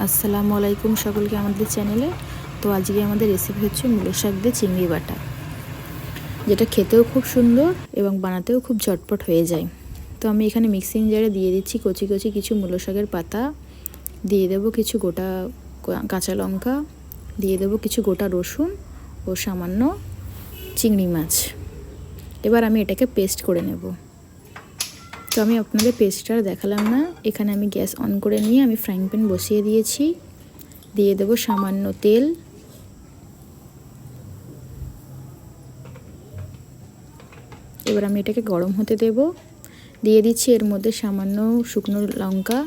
আসসালামু আলাইকুম সকলকে আমাদের চ্যানেলে। তো আজকে আমাদের রেসিপি হচ্ছে মূলো শাক দিয়ে চিংড়ি বাটা, যেটা খেতেও খুব সুন্দর এবং বানাতেও খুব ঝটপট হয়ে যায়। তো আমি এখানে মিক্সিং জারে দিয়ে দিচ্ছি কচি কচি কিছু মূলো শাকের পাতা, দিয়ে দেবো কিছু গোটা কাঁচা লঙ্কা, দিয়ে দেবো কিছু গোটা রসুন ও সামান্য চিংড়ি মাছ। এবার আমি এটাকে পেস্ট করে নেব। তো আমি আপনাদের পেস্টটা দেখালাম না। এখানে আমি গ্যাস অন করে নিয়ে আমি ফ্রাইং প্যান বসিয়ে দিয়েছি, দিয়ে দেব সামান্য তেল, এবার আমি এটাকে গরম হতে দেব। দিয়ে দিচ্ছি এর মধ্যে সামান্য শুকনো লঙ্কা,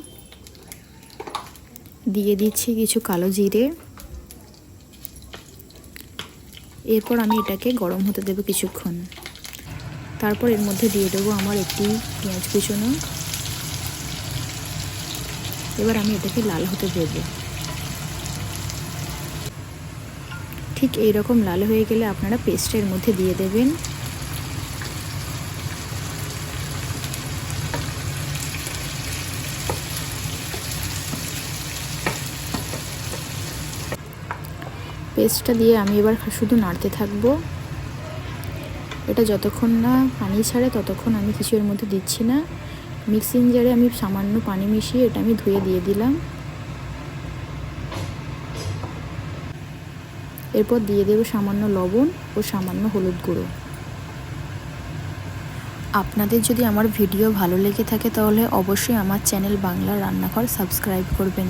দিয়ে দিচ্ছি কিছু কালো জিরে। এরপর আমি এটাকে গরম হতে দেব কিছুক্ষণ। তারপর এর মধ্যে দিয়ে দেবো আমার একটি পেঁয়াজ কুচনো। এবার আমি এটাকে লাল হতে দেব। ঠিক এইরকম লাল হয়ে গেলে আপনারা পেস্টের মধ্যে দিয়ে দেবেন। পেস্টটা দিয়ে আমি এবার শুধু নাড়তে থাকবো। এটা যতক্ষণ না পানি ছাড়ে ততক্ষণ আমি কিছু এর মধ্যে দিচ্ছি না। মিক্সিং জারে আমি সামান্য পানি মিশিয়ে এটা আমি ধুয়ে দিয়ে দিলাম। এরপর দিয়ে দেব সামান্য লবণ ও সামান্য হলুদ গুঁড়ো। আপনাদের যদি আমার ভিডিও ভালো লেগে থাকে তাহলে অবশ্যই আমার চ্যানেল বাংলা রান্নাঘর সাবস্ক্রাইব করবেন।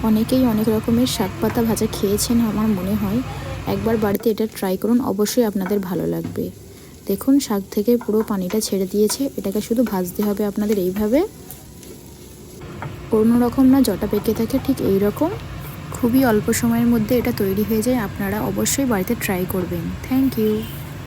অনেকেই অনেক রকমের শাক পাতা ভাজা খেয়েছেন আমার মনে হয়, একবার বাড়িতে এটা ট্রাই করুন, অবশ্যই আপনাদের ভালো লাগবে। দেখুন শাক থেকে পুরো পানিটা ছেড়ে দিয়েছে, এটাকে শুধু ভাজতে হবে আপনাদের এইভাবে, কোনো রকম না জটা পেকে থাকে, ঠিক এই রকম। খুবই অল্প সময়ের মধ্যে এটা তৈরি হয়ে যায়। আপনারা অবশ্যই বাড়িতে ট্রাই করবেন। Thank you.